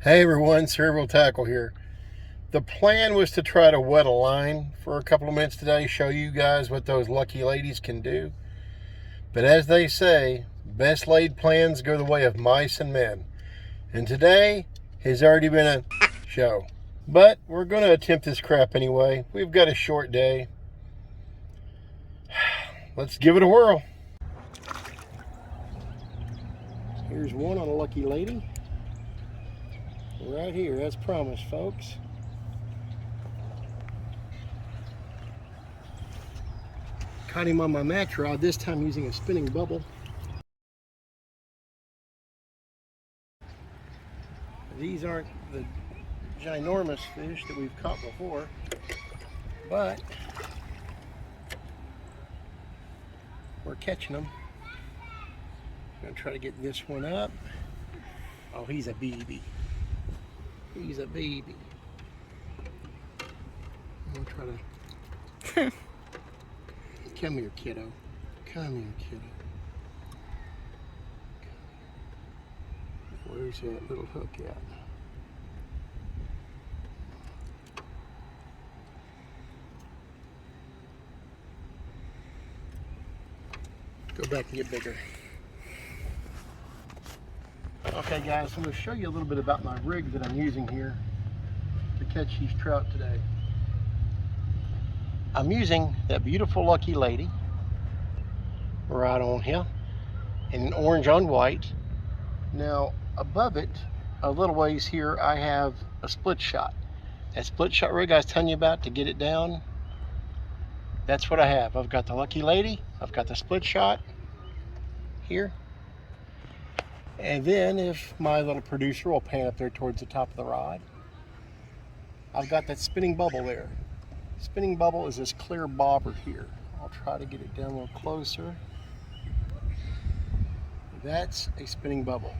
Hey everyone, Cerebral Tackle here. The plan was to try to wet a line for a couple of minutes today, show you guys what those lucky ladies can do. But as they say, best laid plans go the way of mice and men. And today has already been a show. But we're going to attempt this crap anyway. We've got a short day. Let's give it a whirl. Here's one on a lucky lady. Right here, as promised, folks. Caught him on my match rod, this time using a spinning bubble. These aren't the ginormous fish that we've caught before, but we're catching them. I'm gonna try to get this one up. Oh, he's a baby. He's a baby. I'm gonna try to... Come here, kiddo. Come here, kiddo. Where's that little hook at? Go back and get bigger. Okay guys, I'm going to show you a little bit about my rig that I'm using here to catch these trout today. I'm using that beautiful Lucky Lady right on here in orange on white. Now above it, a little ways here, I have a split shot. That split shot rig I was telling you about to get it down, that's what I have. I've got the Lucky Lady, I've got the split shot here, and then if my little producer will pan up there towards the top of the rod, I've got that spinning bubble there. Spinning bubble is this clear bobber here. I'll try to get it down a little closer. That's a spinning bubble.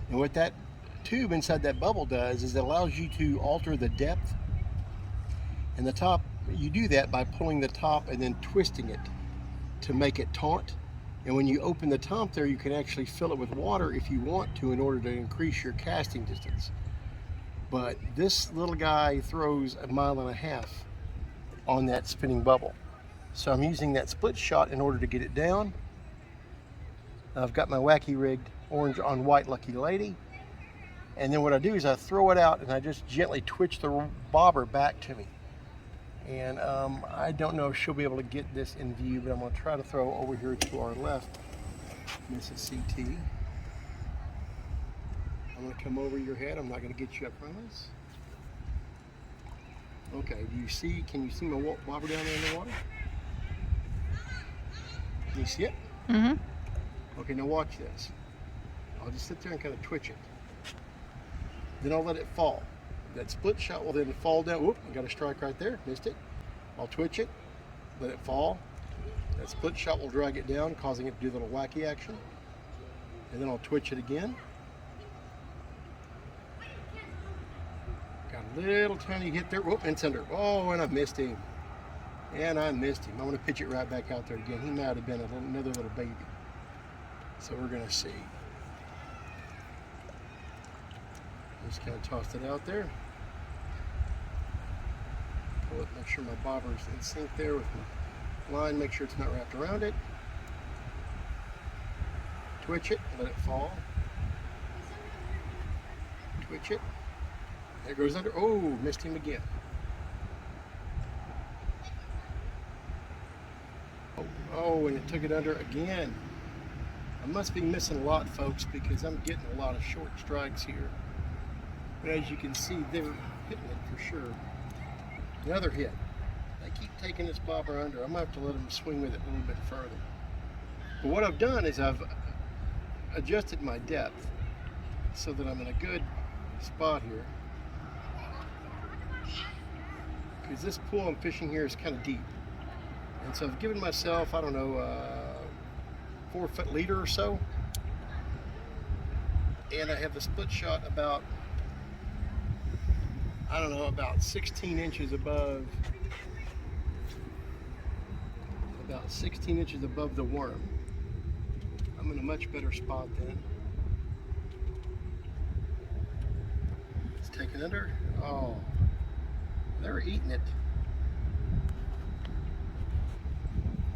And what that tube inside that bubble does is it allows you to alter the depth and the top. You do that by pulling the top and then twisting it to make it taut. And when you open the top there, you can actually fill it with water if you want to in order to increase your casting distance. But this little guy throws 1.5 miles on that spinning bubble. So I'm using that split shot in order to get it down. I've got my wacky rigged orange on white Lucky Lady. And then what I do is I throw it out and I just gently twitch the bobber back to me. And I don't know if she'll be able to get this in view, but I'm going to try to throw over here to our left, Mrs. CT. I'm going to come over your head. I'm not going to get you, I promise. Okay, do you see, can you see my bobber down there in the water? Can you see it? Mm-hmm. Okay, now watch this. I'll just sit there and kind of twitch it. Then I'll let it fall. That split shot will then fall down. Whoop, I got a strike right there, missed it. I'll twitch it, let it fall. That split shot will drag it down, causing it to do a little wacky action. And then I'll twitch it again. Got a little tiny hit there. Whoop, it's under. Oh, and I missed him. And I missed him. I'm going to pitch it right back out there again. He might have been another little baby. So we're going to see. Just kind of tossed it out there. Pull it, make sure my bobber is in sync there with my line. Make sure it's not wrapped around it. Twitch it, let it fall. Twitch it. There goes under. Oh, missed him again. Oh, and it took it under again. I must be missing a lot, folks, because I'm getting a lot of short strikes here. But as you can see, they're hitting it for sure. Another hit. They keep taking this bobber under. I'm going to have to let them swing with it a little bit further. But what I've done is I've adjusted my depth so that I'm in a good spot here. Because this pool I'm fishing here is kind of deep. And so I've given myself, I don't know, 4-foot leader or so. And I have the split shot about, I don't know, about 16 inches above, the worm. I'm in a much better spot then. take it under. Oh, they're eating it.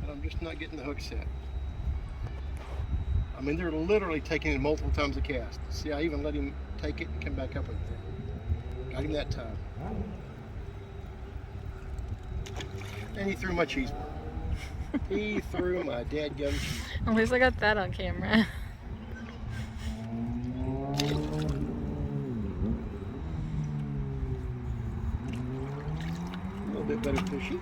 But I'm just not getting the hook set. I mean, they're literally taking it multiple times a cast. See, I even let him take it and come back up with it. Got him that time. And he threw my cheese board. He threw my dadgum cheese. At least I got that on camera. A little bit better fishy.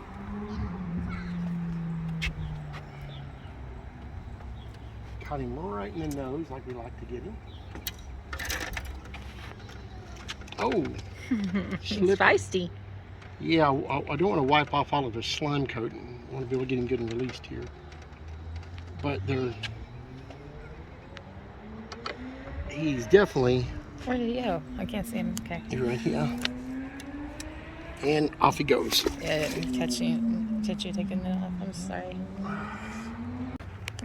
Caught him right in the nose like we like to get him. Oh, He's feisty. Yeah, I don't want to wipe off all of his slime coat and want to be able to get him good and released here. But he's definitely... Where did he go? I can't see him. Okay. He's right here. And off he goes. Yeah, I didn't catch you taking it off. I'm sorry.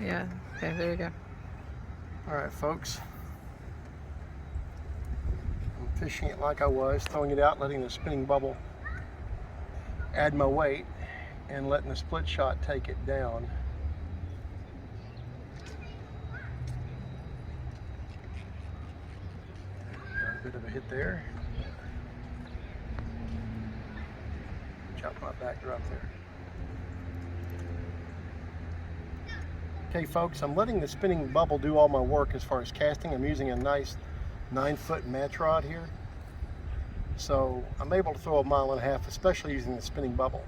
Yeah, okay, there you go. Alright, folks. I'm fishing it like I was, throwing it out, letting the spinning bubble add my weight, and letting the split shot take it down. Got a bit of a hit there. Chop my back drop there. Okay folks, I'm letting the spinning bubble do all my work as far as casting. I'm using a nice 9-foot match rod here. So I'm able to throw 1.5 miles, especially using the spinning bubble.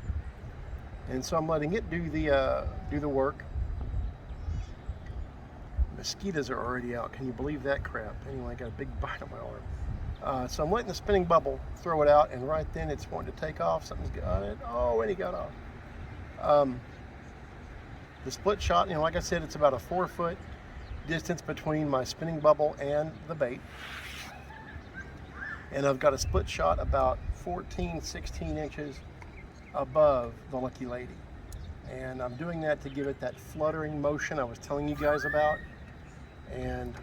And so I'm letting it do the work. Mosquitoes are already out. Can you believe that crap? Anyway, I got a big bite on my arm. So I'm letting the spinning bubble throw it out, and right then it's wanting to take off. Something's got it. Oh, and he got off. The split shot, you know, like I said, it's about a 4-foot distance between my spinning bubble and the bait. And I've got a split shot about 14, 16 inches above the Lucky Lady. And I'm doing that to give it that fluttering motion I was telling you guys about. And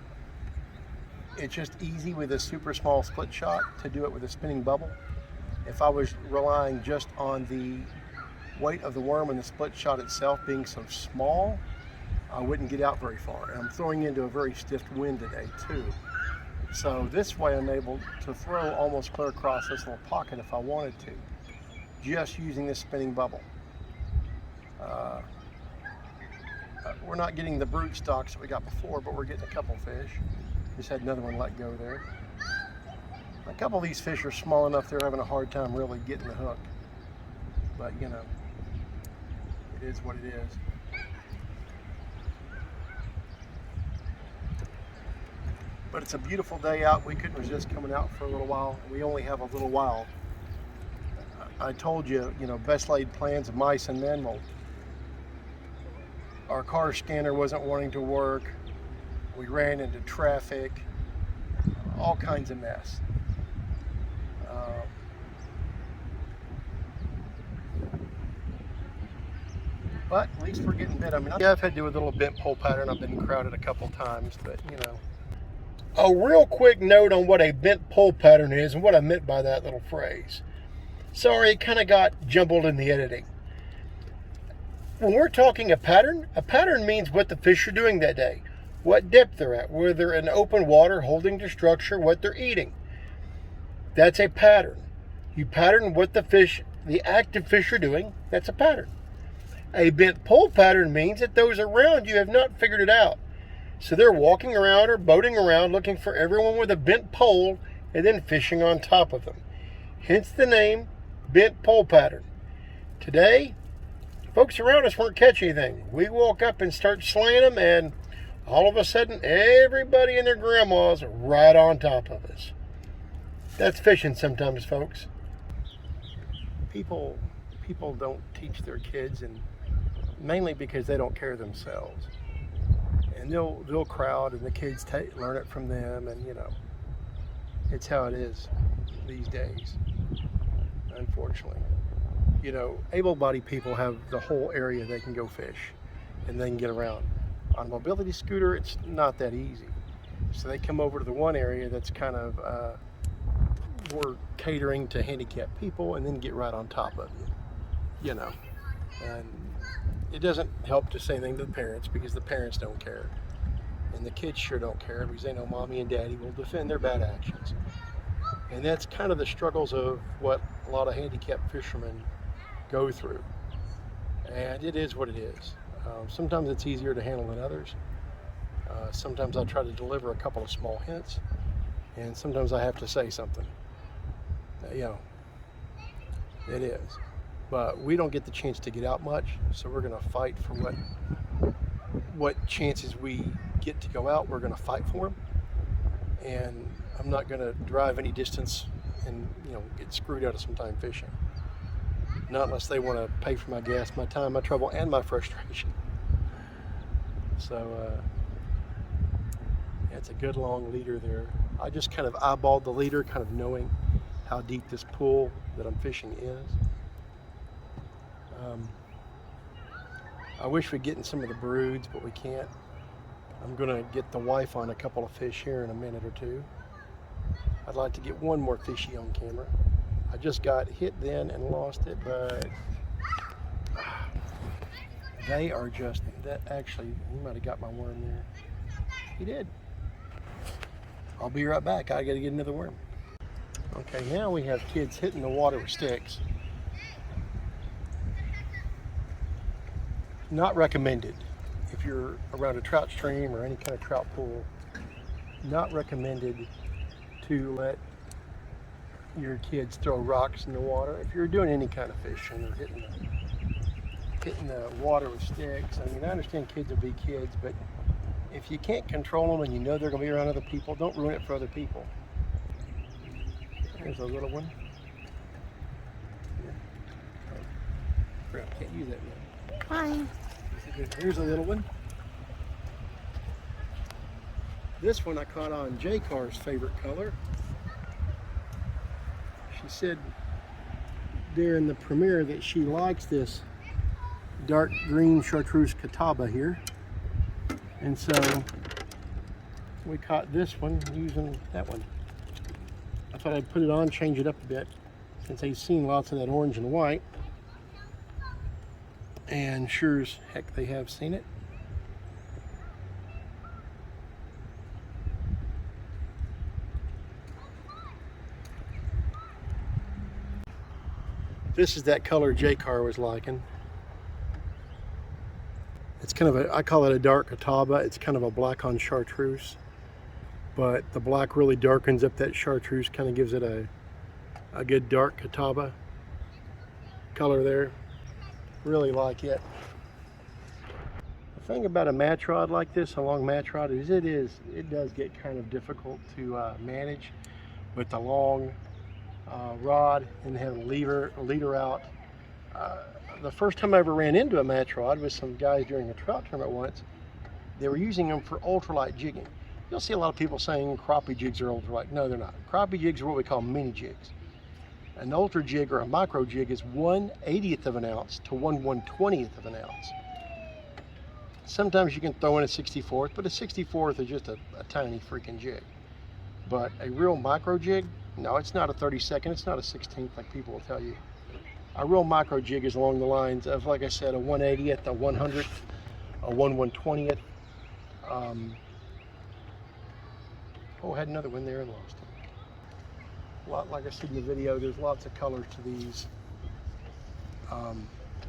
it's just easy with a super small split shot to do it with a spinning bubble. If I was relying just on the weight of the worm and the split shot itself being so small, I wouldn't get out very far. And I'm throwing into a very stiff wind today too. So this way I'm able to throw almost clear across this little pocket if I wanted to, just using this spinning bubble. We're not getting the brood stocks that we got before, but we're getting a couple fish. Just had another one let go there. A couple of these fish are small enough they're having a hard time really getting the hook. But you know, it is what it is. But it's a beautiful day out. We couldn't resist coming out for a little while. We only have a little while. I told you, you know, best laid plans of mice and men. Well, our car scanner wasn't wanting to work. We ran into traffic, all kinds of mess. But at least we're getting bit. I mean, yeah, I've had to do a little bent pole pattern. I've been crowded a couple times, but you know. A real quick note on what a bent pole pattern is and what I meant by that little phrase. Sorry, it kind of got jumbled in the editing. When we're talking a pattern means what the fish are doing that day, what depth they're at, whether they're in open water, holding to structure, what they're eating. That's a pattern. You pattern what the active fish are doing. That's a pattern. A bent pole pattern means that those around you have not figured it out. So they're walking around or boating around looking for everyone with a bent pole and then fishing on top of them. Hence the name bent pole pattern. Today, folks around us weren't catching anything. We woke up and start slaying them, and all of a sudden everybody and their grandmas are right on top of us. That's fishing sometimes, folks. People don't teach their kids, and mainly because they don't care themselves. And they'll crowd, and the kids learn it from them, and you know, it's how it is these days, unfortunately. You know, able-bodied people have the whole area they can go fish, and they can get around. On a mobility scooter, it's not that easy. So they come over to the one area that's kind of we're catering to handicapped people and then get right on top of you, you know. And it doesn't help to say anything to the parents because the parents don't care. And the kids sure don't care because they know mommy and daddy will defend their bad actions. And that's kind of the struggles of what a lot of handicapped fishermen go through. And it is what it is. Sometimes it's easier to handle than others. Sometimes I try to deliver a couple of small hints, and sometimes I have to say something. You know, it is. But we don't get the chance to get out much, so we're going to fight for what chances we get to go out. We're going to fight for them, and I'm not going to drive any distance and, you know, get screwed out of some time fishing. Not unless they want to pay for my gas, my time, my trouble, and my frustration. So yeah, it's a good long leader there. I just kind of eyeballed the leader, kind of knowing how deep this pool that I'm fishing is. I wish we'd get in some of the broods, but we can't. I'm gonna get the wife on a couple of fish here in a minute or two. I'd like to get one more fishy on camera. I just got hit then and lost it, but they are just, that actually, he might have got my worm there. He did. I'll be right back. I gotta get another worm. Okay, now we have kids hitting the water with sticks. Not recommended if you're around a trout stream or any kind of trout pool. Not recommended to let your kids throw rocks in the water. If you're doing any kind of fishing or hitting the water with sticks, I mean, I understand kids will be kids, but if you can't control them and you know they're going to be around other people, don't ruin it for other people. There's a little one. Crap, can't use that yet. Fine. Here's a little one. This one I caught on J-Car's favorite color. She said during the premiere that she likes this dark green Chartreuse Catawba here. And so we caught this one using that one. I thought I'd put it on, change it up a bit, since they've seen lots of that orange and white. And sure as heck they have seen it. This is that color J-Car was liking. It's kind of a, I call it a dark Catawba. It's kind of a black on Chartreuse. But the black really darkens up that Chartreuse, kind of gives it a good dark Catawba color there. Really like it. The thing about a match rod like this, a long match rod, is it does get kind of difficult to manage with the long rod and having a leader out. The first time I ever ran into a match rod with some guys during a trout tournament once, they were using them for ultralight jigging. You'll see a lot of people saying crappie jigs are ultralight. No, they're not. Crappie jigs are what we call mini jigs. An ultra jig or a micro jig is 1/80th of an ounce to 1/120th of an ounce. Sometimes you can throw in a 64th, but a 64th is just a tiny freaking jig. But a real micro jig, no, it's not a 32nd, it's not a 16th like people will tell you. A real micro jig is along the lines of, like I said, a 1/80th, a 100th, a 1/120th. Oh, I had another one there and lost it. Like I said in the video, there's lots of colors to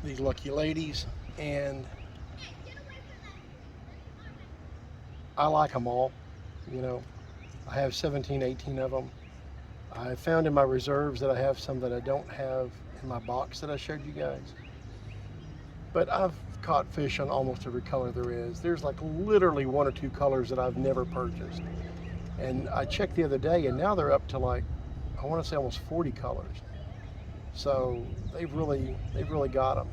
these Lucky Ladies, and I like them all. You know, I have 17, 18 of them. I found in my reserves that I have some that I don't have in my box that I showed you guys. But I've caught fish on almost every color there is. There's like literally one or two colors that I've never purchased. And I checked the other day, and now they're up to like, I want to say almost 40 colors. So they've really got them.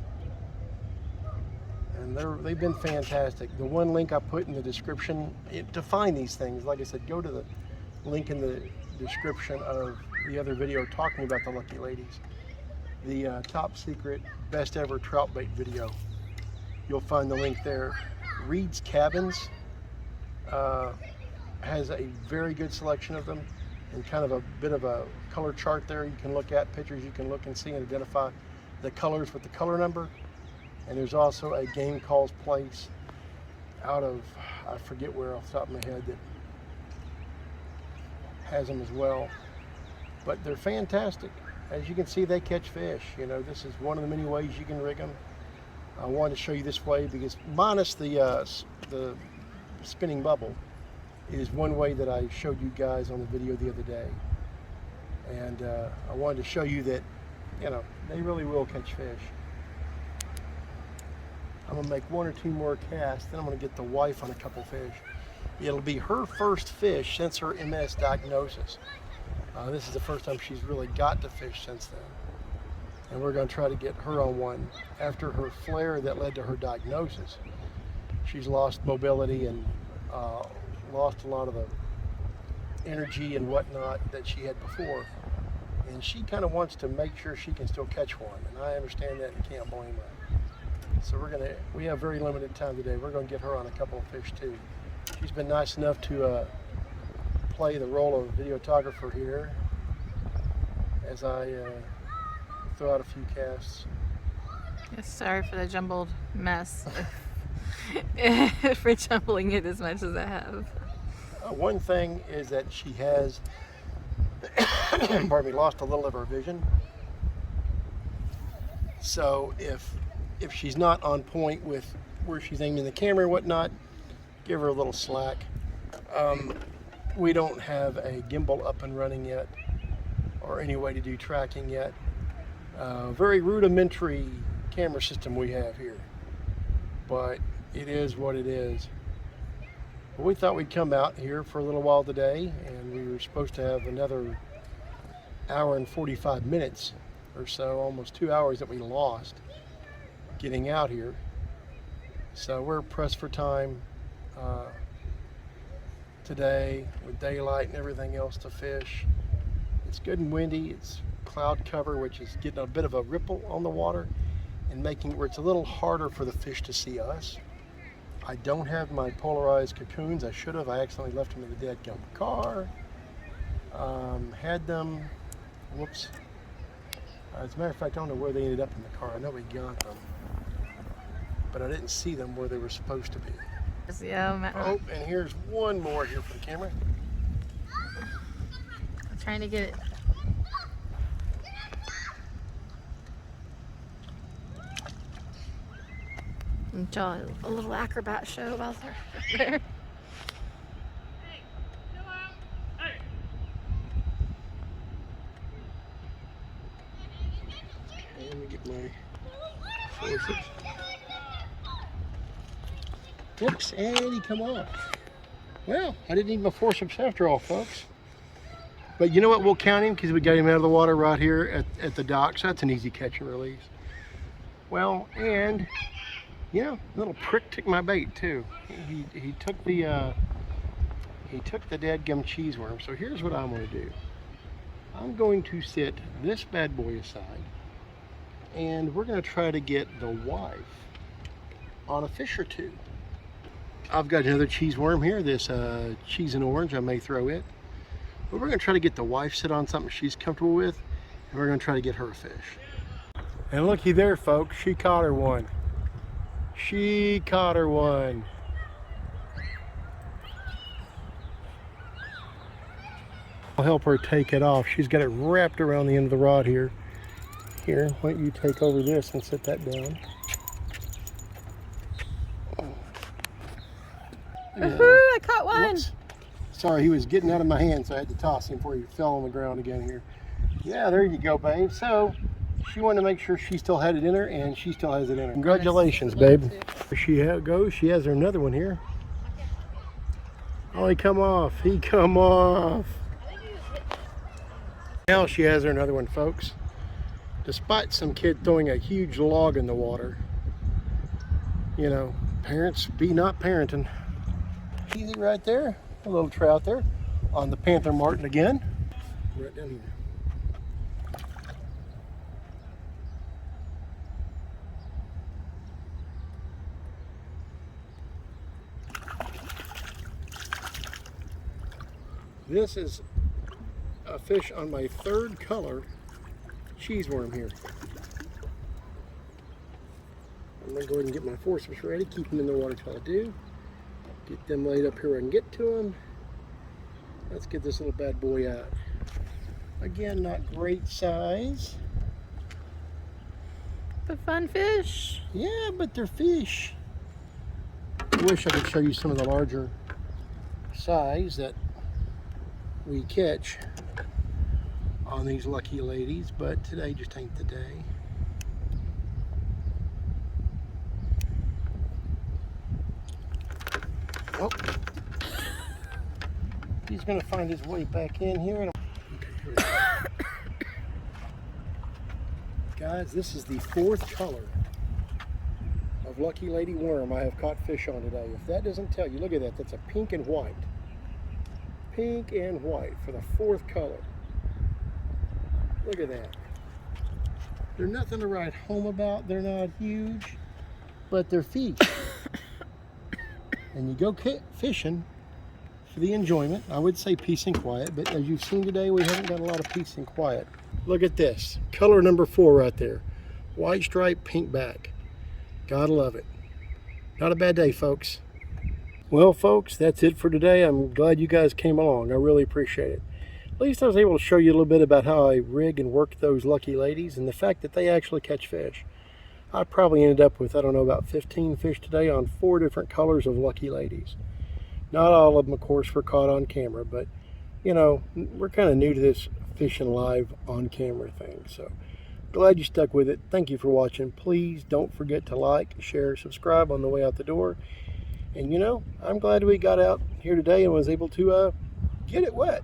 And they've been fantastic. The one link I put in the description to find these things, like I said, go to the link in the description of the other video talking about the Lucky Ladies. The top secret, best ever trout bait video. You'll find the link there. Reed's Cabins has a very good selection of them. and kind of a bit of a color chart there. You can look at pictures, you can look and see and identify the colors with the color number. And there's also a game calls place out of, I forget where off the top of my head, that has them as well. But they're fantastic. As you can see, they catch fish. You know, this is one of the many ways you can rig them. I wanted to show you this way because minus the spinning bubble is one way that I showed you guys on the video the other day. And I wanted to show you that, you know, they really will catch fish. I'm gonna make one or two more casts, then I'm gonna get the wife on a couple fish. It'll be her first fish since her MS diagnosis. This is the first time she's really got to fish since then. And we're gonna try to get her on one. After her flare that led to her diagnosis, she's lost mobility and lost a lot of the energy and whatnot that she had before. And she kind of wants to make sure she can still catch one. And I understand that and can't blame her. So we have very limited time today. We're going to get her on a couple of fish too. She's been nice enough to play the role of videographer here as I throw out a few casts. Yes, sorry for the jumbled mess. For jumbling it as much as I have. One thing is that she has, pardon me, lost a little of her vision. So if she's not on point with where she's aiming the camera and whatnot, give her a little slack. We don't have a gimbal up and running yet or any way to do tracking yet. Very rudimentary camera system we have here, but it is what it is. But we thought we'd come out here for a little while today, and we were supposed to have another hour and 45 minutes or so, almost 2 hours that we lost getting out here. So we're pressed for time today with daylight and everything else to fish. It's good and windy. It's cloud cover, which is getting a bit of a ripple on the water and making it where it's a little harder for the fish to see us. I don't have my polarized cocoons. I should have. I accidentally left them in the dadgum car. Had them, whoops. As a matter of fact, I don't know where they ended up in the car. I know we got them, but I didn't see them where they were supposed to be. Yeah, oh, and here's one more here for the camera. I'm trying to get it. Enjoy a little acrobat show while they're there. Okay, let me get my forceps. Whoops, and he come off. Well, I didn't need my forceps after all, folks. But you know what? We'll count him because we got him out of the water right here at the dock. So that's an easy catch and release. Well, and you know, a little prick took my bait too. He took the dadgum cheese worm. So here's what I'm going to do. I'm going to sit this bad boy aside, and we're going to try to get the wife on a fish or two. I've got another cheese worm here, this cheese and orange. I may throw it. But we're going to try to get the wife sit on something she's comfortable with, and we're going to try to get her a fish. And looky there, folks. She caught her one. She caught her one. I'll help her take it off. She's got it wrapped around the end of the rod here. Here, why don't you take over this and set that down. Woohoo, I caught one. Whoops. Sorry, he was getting out of my hand, so I had to toss him before he fell on the ground again here. Yeah, there you go, babe. So she wanted to make sure she still had it in her, and she still has it in her. Congratulations, babe. There she goes. She has her another one here. Oh, he come off. He come off. Now she has her another one, folks. Despite some kid throwing a huge log in the water, you know, parents be not parenting. Easy right there. A little trout there on the Panther Martin again. Right down here. This is a fish on my third color cheese worm here. I'm going to go ahead and get my forceps ready, keep them in the water till I do. Get them laid up here where I can get to them. Let's get this little bad boy out. Again, not great size. But fun fish. Yeah, but they're fish. I wish I could show you some of the larger size that we catch on these Lucky Ladies, but today just ain't the day. Oh, he's gonna find his way back in here. And okay, here we go. Guys, this is the fourth color of Lucky Lady worm I have caught fish on today. If that doesn't tell you, look at that. That's a pink and white. Pink and white for the fourth color. Look at that. They're nothing to write home about. They're not huge, but they're fish. And you go fishing for the enjoyment. I would say peace and quiet, but as you've seen today, we haven't got a lot of peace and quiet. Look at this. Color number 4 right there. White stripe, pink back. Gotta love it. Not a bad day, folks. Well, folks, that's it for today. I'm glad you guys came along. I really appreciate it. At least I was able to show you a little bit about how I rig and work those Lucky Ladies and the fact that they actually catch fish. I probably ended up with, I don't know, about 15 fish today on 4 different colors of Lucky Ladies. Not all of them, of course, were caught on camera, but, you know, we're kind of new to this fishing live on camera thing. So, glad you stuck with it. Thank you for watching. Please don't forget to like, share, subscribe on the way out the door. And, you know, I'm glad we got out here today and was able to get it wet.